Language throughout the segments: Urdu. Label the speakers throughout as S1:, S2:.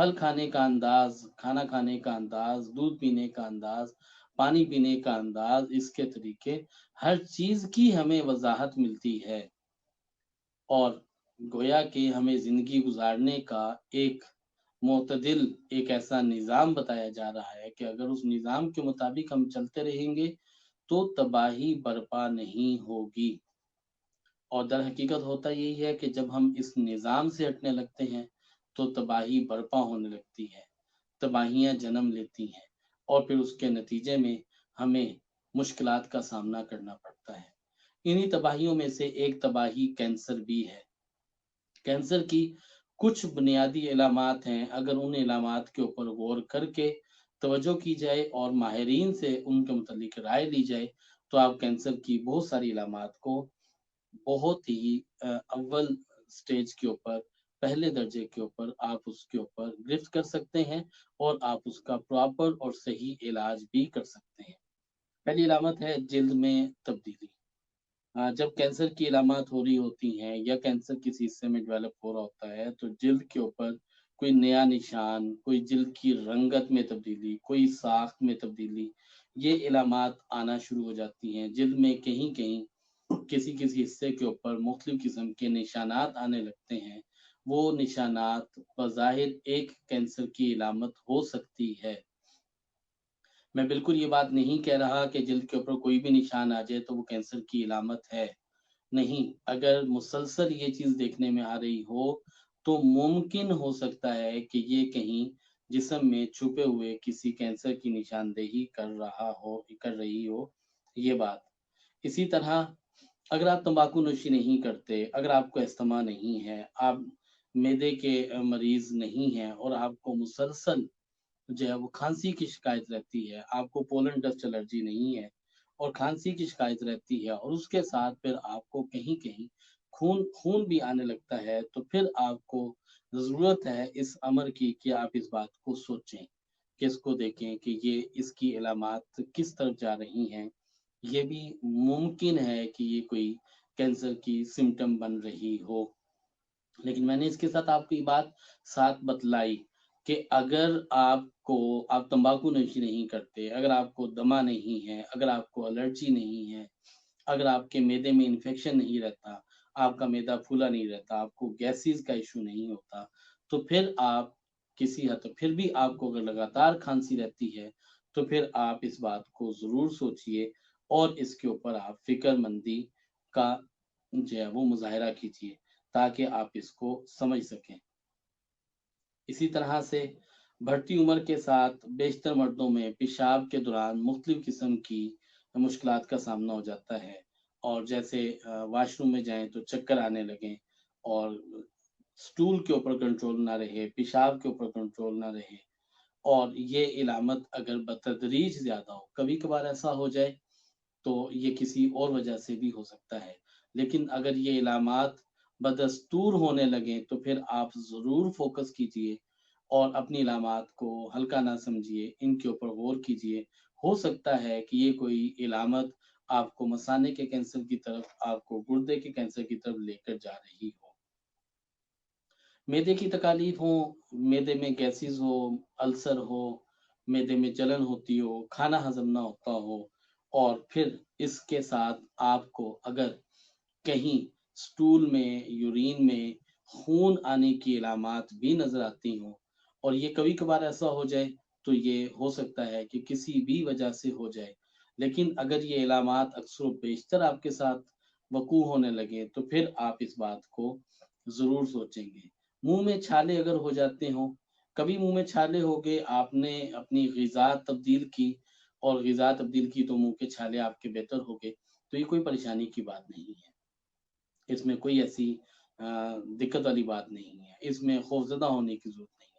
S1: پھل کھانے کا انداز، کھانا کھانے کا انداز، دودھ پینے کا انداز، پانی پینے کا انداز، اس کے طریقے، ہر چیز کی ہمیں وضاحت ملتی ہے، اور گویا کہ ہمیں زندگی گزارنے کا ایک معتدل، ایک ایسا نظام بتایا جا رہا ہے کہ اگر اس نظام کے مطابق ہم چلتے رہیں گے تو تباہی برپا نہیں ہوگی۔ اور در حقیقت ہوتا یہی ہے کہ جب ہم اس نظام سے ہٹنے لگتے ہیں تو تباہی برپا ہونے لگتی ہے، تباہیاں جنم لیتی ہیں، اور پھر اس کے نتیجے میں ہمیں مشکلات کا سامنا کرنا پڑتا ہے۔ انہی تباہیوں میں سے ایک تباہی کینسر بھی ہے۔ کینسر کی کچھ بنیادی علامات ہیں، اگر ان علامات کے اوپر غور کر کے توجہ کی جائے اور ماہرین سے ان کے متعلق رائے لی جائے تو آپ کینسر کی بہت ساری علامات کو بہت ہی اول سٹیج کے اوپر، پہلے درجے کے اوپر آپ اس کے اوپر گرفت کر سکتے ہیں، اور آپ اس کا پراپر اور صحیح علاج بھی کر سکتے ہیں۔ پہلی علامت ہے جلد میں تبدیلی۔ جب کینسر کی علامات ہو رہی ہوتی ہیں یا کینسر کسی حصے میں ڈیولپ ہو رہا ہوتا ہے تو جلد کے اوپر کوئی نیا نشان، کوئی جلد کی رنگت میں تبدیلی، کوئی ساخت میں تبدیلی، یہ علامات آنا شروع ہو جاتی ہیں۔ جلد میں کہیں کہیں کسی کسی حصے کے اوپر مختلف قسم کے نشانات آنے لگتے ہیں۔ وہ نشانات بظاہر ایک کینسر کی علامت ہو سکتی ہے۔ میں بالکل یہ بات نہیں کہہ رہا کہ جلد کے اوپر کوئی بھی نشان آ جائے تو وہ کینسر کی علامت ہے، نہیں، اگر مسلسل یہ چیز دیکھنے میں آ رہی ہو تو ممکن ہو سکتا ہے کہ یہ کہیں جسم میں چھپے ہوئے کسی کینسر کی نشاندہی کر رہی ہو یہ بات۔ اسی طرح اگر آپ تمباکو نوشی نہیں کرتے، اگر آپ کو استھما نہیں ہے، آپ معدے کے مریض نہیں ہیں، اور آپ کو مسلسل جو ہے وہ کھانسی کی شکایت رہتی ہے، آپ کو پولن ڈسٹ الرجی نہیں ہے اور کھانسی کی شکایت رہتی ہے، اور اس کے ساتھ پھر آپ کو کہیں کہیں خون بھی آنے لگتا ہے، تو پھر آپ کو ضرورت ہے اس امر کی کہ آپ اس بات کو سوچیں، کہ اس کو دیکھیں کہ یہ اس کی علامات کس طرف جا رہی ہیں۔ یہ بھی ممکن ہے کہ یہ کوئی کینسر کی سمٹم بن رہی ہو، لیکن میں نے اس کے ساتھ آپ کو یہ بات ساتھ بتلائی کہ اگر آپ تمباکو نوشی نہیں کرتے، اگر آپ کو دمہ نہیں ہے، اگر آپ کو الرجی نہیں ہے، اگر آپ کے معدے میں انفیکشن نہیں رہتا، آپ کا معدہ پھولا نہیں رہتا، آپ کو گیسز کا ایشو نہیں ہوتا، تو پھر آپ کسی حد تک، پھر بھی آپ کو اگر لگاتار کھانسی رہتی ہے تو پھر آپ اس بات کو ضرور سوچئے اور اس کے اوپر آپ فکر مندی کا جو ہے وہ مظاہرہ کیجیے تاکہ آپ اس کو سمجھ سکیں۔ اسی طرح سے بڑھتی عمر کے ساتھ بیشتر مردوں میں پیشاب کے دوران مختلف قسم کی مشکلات کا سامنا ہو جاتا ہے، اور جیسے واش روم میں جائیں تو چکر آنے لگیں، اور سٹول کے اوپر کنٹرول نہ رہے، پیشاب کے اوپر کنٹرول نہ رہے، اور یہ علامت اگر بتدریج زیادہ ہو، کبھی کبھار ایسا ہو جائے تو یہ کسی اور وجہ سے بھی ہو سکتا ہے، لیکن اگر یہ علامات بدستور ہونے لگیں تو پھر آپ ضرور فوکس کیجئے اور اپنی علامات کو ہلکا نہ سمجھیے، ان کے اوپر غور کیجئے۔ ہو سکتا ہے کہ یہ کوئی علامت آپ کو مثانے کے کینسر کی طرف، آپ کو گردے کے کینسر کی طرف لے کر جا رہی ہو۔ معدے کی تکالیف ہوں، معدے میں گیسز ہو، السر ہو، معدے میں جلن ہوتی ہو، کھانا ہضم نہ ہوتا ہو، اور پھر اس کے ساتھ آپ کو اگر کہیں سٹول میں، یورین میں خون آنے کی علامات بھی نظر آتی ہوں، اور یہ کبھی کبھار ایسا ہو جائے تو یہ ہو سکتا ہے کہ کسی بھی وجہ سے ہو جائے، لیکن اگر یہ علامات اکثر و بیشتر آپ کے ساتھ وقوع ہونے لگے تو پھر آپ اس بات کو ضرور سوچیں گے۔ منہ میں چھالے اگر ہو جاتے ہوں، کبھی منہ میں چھالے ہو گئے، آپ نے اپنی غذا تبدیل کی اور غذا تبدیل کی تو منہ کے چھالے آپ کے بہتر ہو گئے، تو یہ کوئی پریشانی کی بات نہیں ہے، اس میں کوئی ایسی دقت والی بات نہیں ہے، اس میں خوفزدہ ہونے کی ضرورت نہیں ہے۔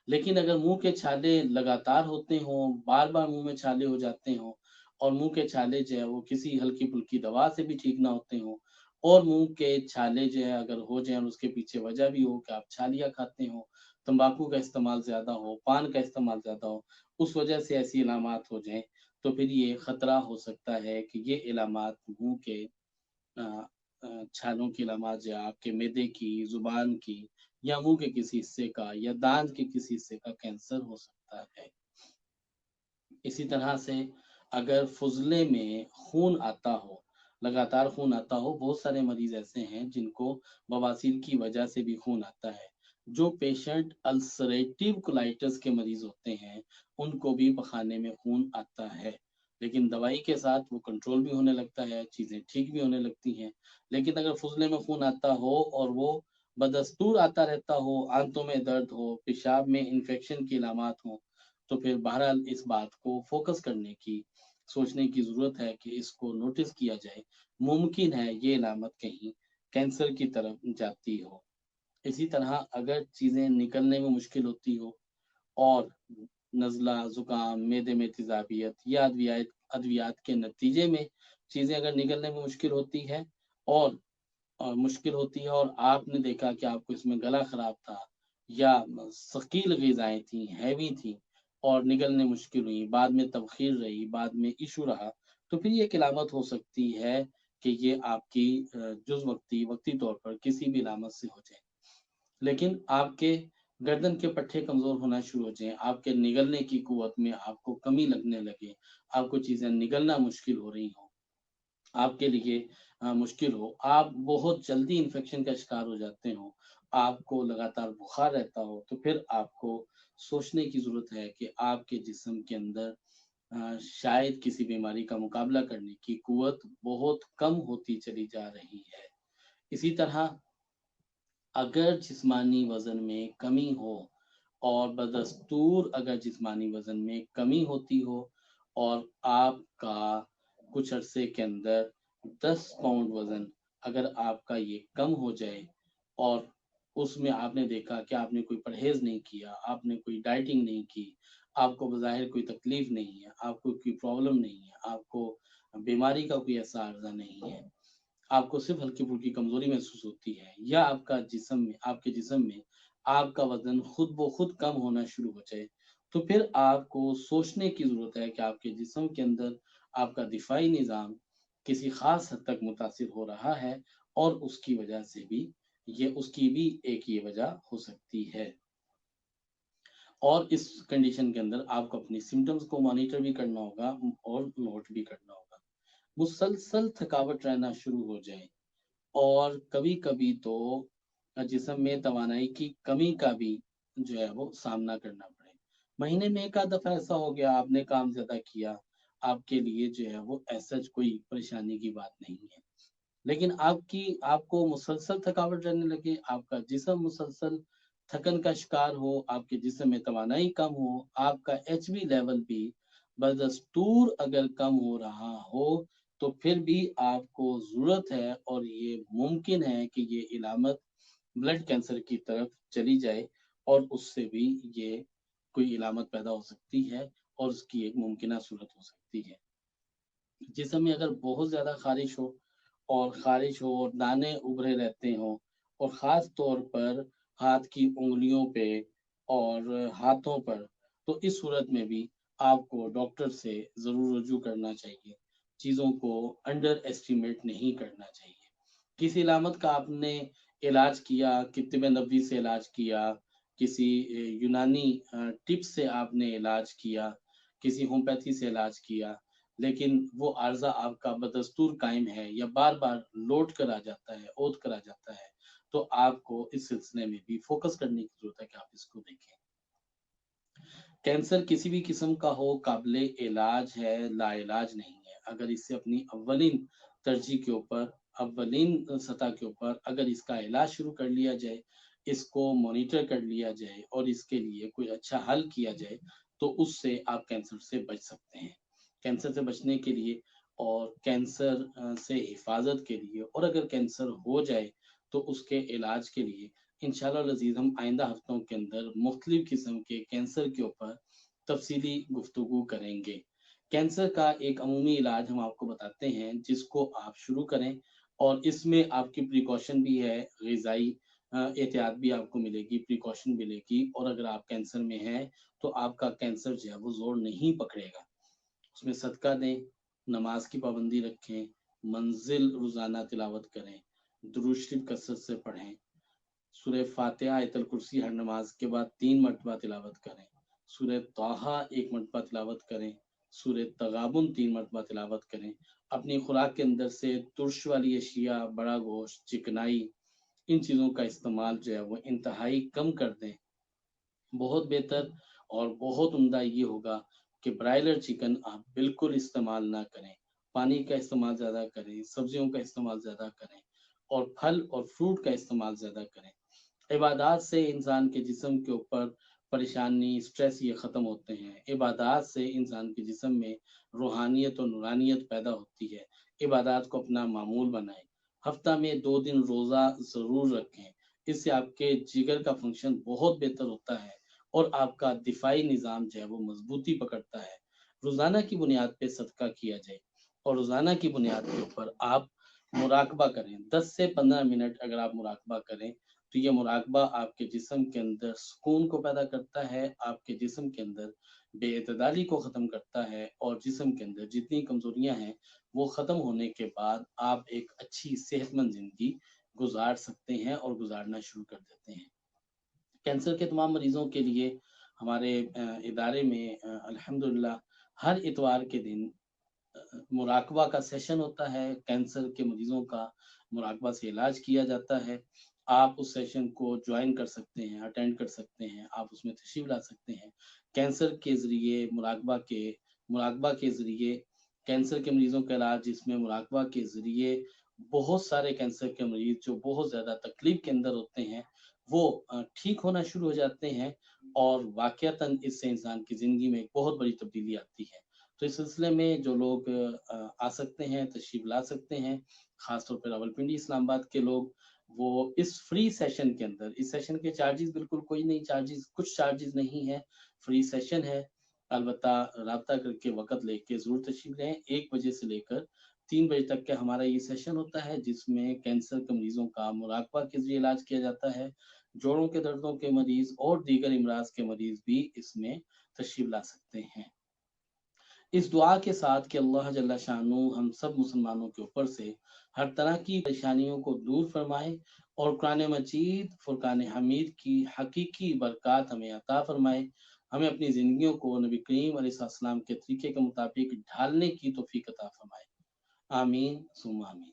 S1: لیکن اگر منہ کے چھالے لگاتار ہوتے ہوں، بار بار منہ میں چھالے ہو جاتے ہوں، اور منہ کے چھالے جو ہے وہ کسی ہلکی پھلکی دوا سے بھی ٹھیک نہ ہوتے ہوں، اور منہ کے چھالے جو ہے اگر ہو جائیں اور اس کے پیچھے وجہ بھی ہو کہ آپ چھالیاں کھاتے ہوں، تمباکو کا استعمال زیادہ ہو، پان کا استعمال زیادہ ہو، اس وجہ سے ایسی علامات ہو جائیں تو پھر یہ خطرہ ہو سکتا ہے کہ یہ علامات منہ کے چھالوں کی علامات جو ہے آپ کے معدے کی، زبان کی یا منہ کے کسی حصے کا یا دانت کے کسی حصے کا کینسر ہو سکتا ہے۔ اسی طرح سے اگر فضلے میں خون آتا ہو، لگاتار خون آتا ہو، بہت سارے مریض ایسے ہیں جن کو بواسیر کی وجہ سے بھی خون آتا ہے۔ جو پیشنٹ السریٹیو کولائٹس کے مریض ہوتے ہیں ان کو بھی پخانے میں خون آتا ہے، لیکن دوائی کے ساتھ وہ کنٹرول بھی ہونے لگتا ہے، چیزیں ٹھیک بھی ہونے لگتی ہیں۔ لیکن اگر فضلے میں خون آتا ہو اور وہ بدستور آتا رہتا ہو، آنتوں میں درد ہو، پیشاب میں انفیکشن کی علامات ہوں، تو پھر بہرحال اس بات کو فوکس کرنے کی، سوچنے کی ضرورت ہے کہ اس کو نوٹس کیا جائے، ممکن ہے یہ علامت کہیں کینسر کی طرف جاتی ہو۔ اسی طرح اگر چیزیں نکلنے میں مشکل ہوتی ہو اور نزلہ، زکام، معدے میں تیزابیت یا ادویات کے نتیجے میں چیزیں اگر نکلنے میں مشکل ہوتی ہے اور آپ نے دیکھا کہ آپ کو اس میں گلا خراب تھا یا ثقیل غذائیں تھیں، ہیوی تھیں اور نگلنے مشکل ہوئی، بعد میں تبخیر رہی، بعد میں ایشو رہا، تو پھر یہ ایک علامت ہو سکتی ہے کہ یہ آپ کی جز وقتی طور پر کسی بھی علامت سے ہو جائے۔ لیکن آپ کے گردن کے پٹھے کمزور ہونا شروع ہو جائیں، آپ کے نگلنے کی قوت میں آپ کو کمی لگنے لگے، آپ کو چیزیں نگلنا مشکل ہو رہی ہوں، آپ کے لیے مشکل ہو، آپ بہت جلدی انفیکشن کا شکار ہو جاتے ہوں، آپ کو لگاتار بخار رہتا ہو، تو پھر آپ کو سوچنے کی ضرورت ہے کہ آپ کے جسم کے اندر شاید کسی بیماری کا مقابلہ کرنے کی قوت بہت کم ہوتی چلی جا رہی ہے۔ اسی طرح اگر جسمانی وزن میں کمی ہو اور بدستور اگر جسمانی وزن میں کمی ہوتی ہو اور آپ کا کچھ عرصے کے اندر 10 پاؤنڈ وزن اگر آپ کا یہ کم ہو جائے اور اس میں آپ نے دیکھا کہ آپ نے کوئی پرہیز نہیں کیا، آپ نے کوئی ڈائٹنگ نہیں کی، آپ کو بظاہر کوئی تکلیف نہیں ہے، آپ کو کوئی پرابلم نہیں ہے، آپ کو بیماری کا کوئی ایسا عرضہ نہیں ہے، آپ کو صرف ہلکی پھلکی کمزوری محسوس ہوتی ہے یا آپ کے جسم میں آپ کا وزن خود بخود کم ہونا شروع ہو جائے، تو پھر آپ کو سوچنے کی ضرورت ہے کہ آپ کے جسم کے اندر آپ کا دفاعی نظام کسی خاص حد تک متاثر ہو رہا ہے اور اس کی وجہ سے بھی اس کی بھی ایک یہ وجہ ہو سکتی ہے۔ اور اس کنڈیشن کے اندر آپ کو اپنی سمٹمز کو مانیٹر بھی کرنا ہوگا اور نوٹ بھی کرنا ہوگا۔ مسلسل تھکاوٹ رہنا شروع ہو جائے اور کبھی کبھی تو جسم میں توانائی کی کمی کا بھی جو ہے وہ سامنا کرنا پڑے، مہینے میں ایک آدھ دفعہ ایسا ہو گیا، آپ نے کام زیادہ کیا، آپ کے لیے جو ہے وہ ایسا کوئی پریشانی کی بات نہیں ہے، لیکن آپ کو مسلسل تھکاوٹ رہنے لگے، آپ کا جسم مسلسل تھکن کا شکار ہو، آپ کے جسم میں توانائی کم ہو، آپ کا ایچ بی لیول بھی بدستور اگر کم ہو رہا ہو، تو پھر بھی آپ کو ضرورت ہے اور یہ ممکن ہے کہ یہ علامت بلڈ کینسر کی طرف چلی جائے اور اس سے بھی یہ کوئی علامت پیدا ہو سکتی ہے اور اس کی ایک ممکنہ صورت ہو سکتی ہے۔ جسم میں اگر بہت زیادہ خارش ہو اور دانے ابھرے رہتے ہوں اور خاص طور پر ہاتھ کی انگلیوں پہ اور ہاتھوں پر، تو اس صورت میں بھی آپ کو ڈاکٹر سے ضرور رجوع کرنا چاہیے، چیزوں کو انڈر ایسٹیمیٹ نہیں کرنا چاہیے۔ کسی علامت کا آپ نے علاج کیا، طب نبوی سے علاج کیا، کسی یونانی ٹپ سے آپ نے علاج کیا، کسی ہومیوپیتھی سے علاج کیا، لیکن وہ عارضہ آپ کا بدستور قائم ہے یا بار بار لوٹ کر آ جاتا ہے، اوت کر آ جاتا ہے، تو آپ کو اس سلسلے میں بھی فوکس کرنے کی ضرورت ہے کہ آپ اس کو دیکھیں۔ کینسر کسی بھی قسم کا ہو قابل علاج ہے، لا علاج نہیں ہے۔ اگر اس سے اپنی اولین ترجیح کے اوپر، اولین سطح کے اوپر اگر اس کا علاج شروع کر لیا جائے، اس کو مانیٹر کر لیا جائے اور اس کے لیے کوئی اچھا حل کیا جائے، تو اس سے آپ کینسر سے بچ سکتے ہیں۔ کینسر سے بچنے کے لیے اور کینسر سے حفاظت کے لیے، اور اگر کینسر ہو جائے تو اس کے علاج کے لیے انشاءاللہ العزیز ہم آئندہ ہفتوں کے اندر مختلف قسم کے کینسر کے اوپر تفصیلی گفتگو کریں گے۔ کینسر کا ایک عمومی علاج ہم آپ کو بتاتے ہیں جس کو آپ شروع کریں، اور اس میں آپ کی پریکاشن بھی ہے، غذائی احتیاط بھی آپ کو ملے گی، پریکاشن ملے گی، اور اگر آپ کینسر میں ہیں تو آپ کا کینسر جو ہے وہ زور نہیں پکڑے گا۔ اس میں صدقہ دیں، نماز کی پابندی رکھیں، منزل روزانہ تلاوت کریں، درود شریف کثرت سے پڑھیں، سورہ فاتحہ آیت الکرسی ہر نماز کے بعد 3 مرتبہ تلاوت کریں، سورہ طٰہٰ 1 مرتبہ تلاوت کریں، سورہ تغابن 3 مرتبہ تلاوت کریں۔ اپنی خوراک کے اندر سے ترش والی اشیاء، بڑا گوشت، چکنائی، ان چیزوں کا استعمال جو ہے وہ انتہائی کم کر دیں۔ بہت بہتر اور بہت عمدہ یہ ہوگا کہ برائلر چکن آپ بالکل استعمال نہ کریں، پانی کا استعمال زیادہ کریں، سبزیوں کا استعمال زیادہ کریں، اور پھل اور فروٹ کا استعمال زیادہ کریں۔ عبادات سے انسان کے جسم کے اوپر پریشانی، سٹریس یہ ختم ہوتے ہیں۔ عبادات سے انسان کے جسم میں روحانیت اور نورانیت پیدا ہوتی ہے۔ عبادات کو اپنا معمول بنائیں، ہفتہ میں 2 دن روزہ ضرور رکھیں، اس سے آپ کے جگر کا فنکشن بہت بہتر ہوتا ہے اور آپ کا دفاعی نظام جو ہے وہ مضبوطی پکڑتا ہے۔ روزانہ کی بنیاد پہ صدقہ کیا جائے اور روزانہ کی بنیاد کے اوپر آپ مراقبہ کریں، 10 سے 15 منٹ اگر آپ مراقبہ کریں تو یہ مراقبہ آپ کے جسم کے اندر سکون کو پیدا کرتا ہے، آپ کے جسم کے اندر بے اعتدالی کو ختم کرتا ہے، اور جسم کے اندر جتنی کمزوریاں ہیں وہ ختم ہونے کے بعد آپ ایک اچھی صحت مند زندگی گزار سکتے ہیں اور گزارنا شروع کر دیتے ہیں۔ کینسر کے تمام مریضوں کے لیے ہمارے ادارے میں الحمدللہ ہر اتوار کے دن مراقبہ کا سیشن ہوتا ہے۔ کینسر کے مریضوں کا مراقبہ سے علاج کیا جاتا ہے۔ آپ اس سیشن کو جوائن کر سکتے ہیں، اٹینڈ کر سکتے ہیں، آپ اس میں تشریف لا سکتے ہیں۔ کینسر کے ذریعے مراقبہ کے ذریعے کینسر کے مریضوں کا علاج، جس میں مراقبہ کے ذریعے بہت سارے کینسر کے مریض جو بہت زیادہ تکلیف کے اندر ہوتے ہیں وہ ٹھیک ہونا شروع ہو جاتے ہیں، اور واقعتاً اس سے انسان کی زندگی میں ایک بہت بڑی تبدیلی آتی ہے۔ تو اس سلسلے میں جو لوگ آ سکتے ہیں، تشریف لا سکتے ہیں، خاص طور پہ راولپنڈی اسلام آباد کے لوگ، وہ اس فری سیشن کے اندر، اس سیشن کے چارجز بالکل کوئی نہیں، کچھ چارجز نہیں ہے، فری سیشن ہے۔ البتہ رابطہ کر کے وقت لے کے ضرور تشریف لیں۔ 1 بجے سے لے کر 3 بجے تک کا ہمارا یہ سیشن ہوتا ہے، جس میں کینسر کے مریضوں کا مراقبہ کے ذریعے علاج کیا جاتا ہے۔ جوڑوں کے دردوں کے مریض اور دیگر امراض کے مریض بھی اس میں تشریف لا سکتے ہیں۔ اس دعا کے ساتھ کہ اللہ جل شانہ ہم سب مسلمانوں کے اوپر سے ہر طرح کی پریشانیوں کو دور فرمائے، اور قرآن مجید فرقان حمید کی حقیقی برکات ہمیں عطا فرمائے، ہمیں اپنی زندگیوں کو نبی کریم علیہ السلام کے طریقے کے مطابق ڈھالنے کی توفیق عطا فرمائے۔ آمین ثم آمین۔